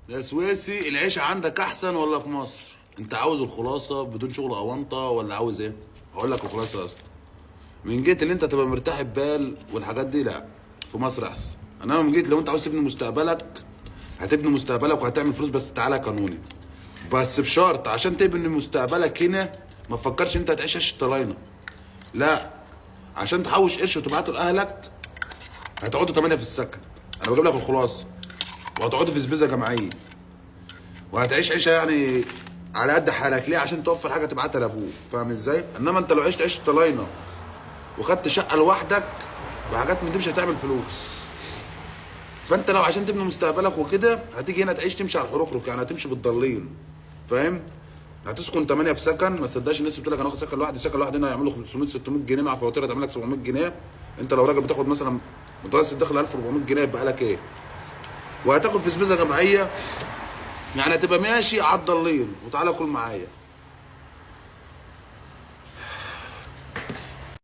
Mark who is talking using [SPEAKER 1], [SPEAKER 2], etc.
[SPEAKER 1] يا سويسي، العيشه عندك احسن ولا في مصر؟ انت عاوز الخلاصه بدون شغل اونطه ولا عاوز ايه؟ هقول لك الخلاصه يا اسطى. من جهه اللي انت تبقى مرتاح البال والحاجات دي، لا، في مصر احسن. انما من جهه لو انت عاوز تبني مستقبلك، هتبني مستقبلك وهتعمل فلوس، بس تعالى قانوني. بس بشرط عشان تبني مستقبلك هنا ما تفكرش انت هتعيش عيش الطلاينه. لا، عشان تحوش قرش وتبعته لاهلك هتقعدوا 8 في السكن، انا بجيب لك الخلاصه، وهتقعدوا في سبيزه جماعيه، وهتعيش عيشه يعني على قد حالك. ليه؟ عشان توفر حاجه تبعتها لابوك، فاهم ازاي؟ انما انت لو عشت عيش طلاينه وخدت شقه لوحدك وحاجات من دي مش هتعمل فلوس. فانت لو عشان تبني مستقبلك وكده هتيجي هنا تعيش تمشي على الحركرك، يعني هتمشي بالضالين، فاهم؟ هتسكن 8 في سكن. ما تصدقش الناس بتقول لك انا واخد سكن لوحدي، سكن لوحدي هنا هيعملوا 500 600 جنيه مع فواتير هتعمل لك 700 جنيه. انت لو راجل بتاخد مثلا متوسط دخل 1400 جنيه يبقى لك ايه؟ وهتاكل في سبيزه جماعيه، يعني هتبقى ماشي على الضالين. وتعالى كل معايا.